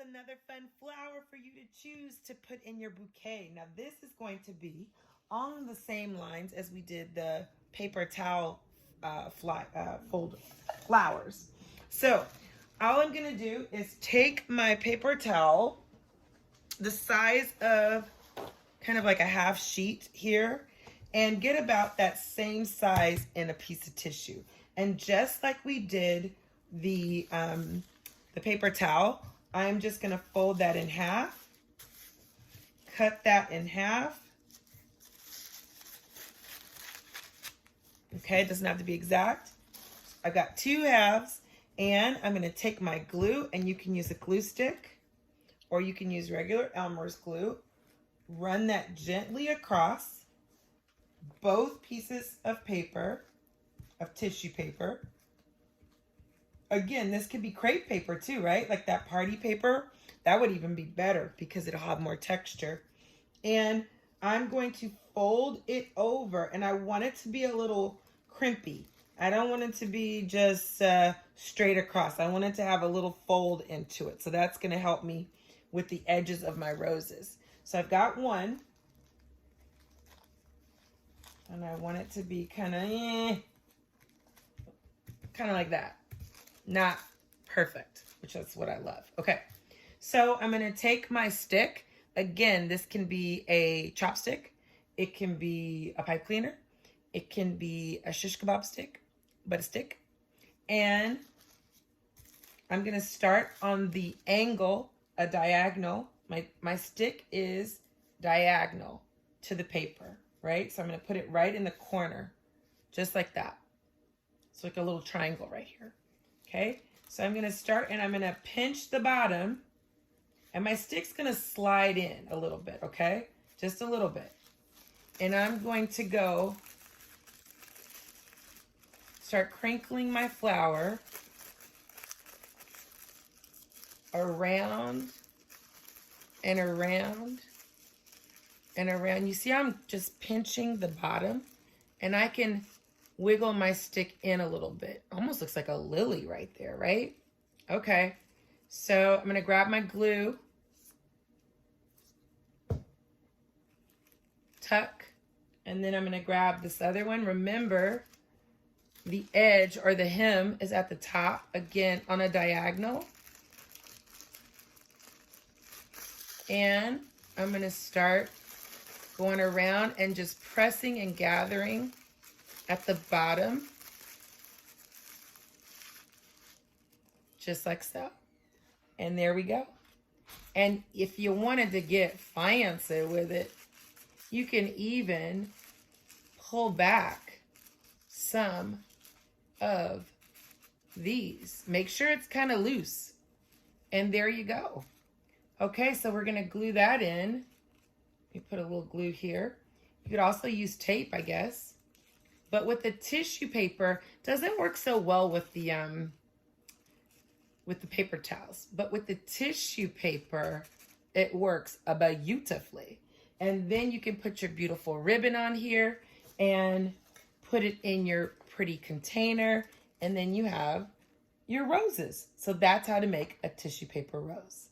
another fun flower for you to choose to put in your bouquet. Now this is going to be on the same lines as we did the paper towel fold flowers. So all I'm gonna do is take my paper towel, the size of kind of like a half sheet here, and get about that same size in a piece of tissue. And just like we did the paper towel, I'm just gonna fold that in half, cut that in half. Okay, it doesn't have to be exact. I've got 2 halves, and I'm gonna take my glue, and you can use a glue stick, or you can use regular Elmer's glue. Run that gently across both pieces of paper, of tissue paper. Again, this could be crepe paper too, right? Like that party paper. That would even be better because it'll have more texture. And I'm going to fold it over, and I want it to be a little crimpy. I don't want it to be just straight across. I want it to have a little fold into it. So that's going to help me with the edges of my roses. So I've got one, and I want it to be kind of like that. Not perfect, which is what I love. Okay, so I'm going to take my stick. Again, this can be a chopstick. It can be a pipe cleaner. It can be a shish kebab stick, but a stick. And I'm going to start on the angle, a diagonal. My stick is diagonal to the paper, right? So I'm going to put it right in the corner, just like that. It's like a little triangle right here. Okay, so I'm going to start, and I'm going to pinch the bottom, and my stick's going to slide in a little bit, okay? Just a little bit. And I'm going to go start crinkling my flower around and around and around. You see, I'm just pinching the bottom, and I can wiggle my stick in a little bit. Almost looks like a lily right there, right? Okay, so I'm gonna grab my glue, tuck, and then I'm gonna grab this other one. Remember, the edge or the hem is at the top, again, on a diagonal. And I'm gonna start going around and just pressing and gathering at the bottom, just like so. And there we go. And if you wanted to get fancy with it, you can even pull back some of these. Make sure it's kind of loose. And there you go. Okay, so we're gonna glue that in. Let me put a little glue here. You could also use tape, I guess. But with the tissue paper, doesn't work so well with the paper towels. But with the tissue paper, it works beautifully. And then you can put your beautiful ribbon on here and put it in your pretty container. And then you have your roses. So that's how to make a tissue paper rose.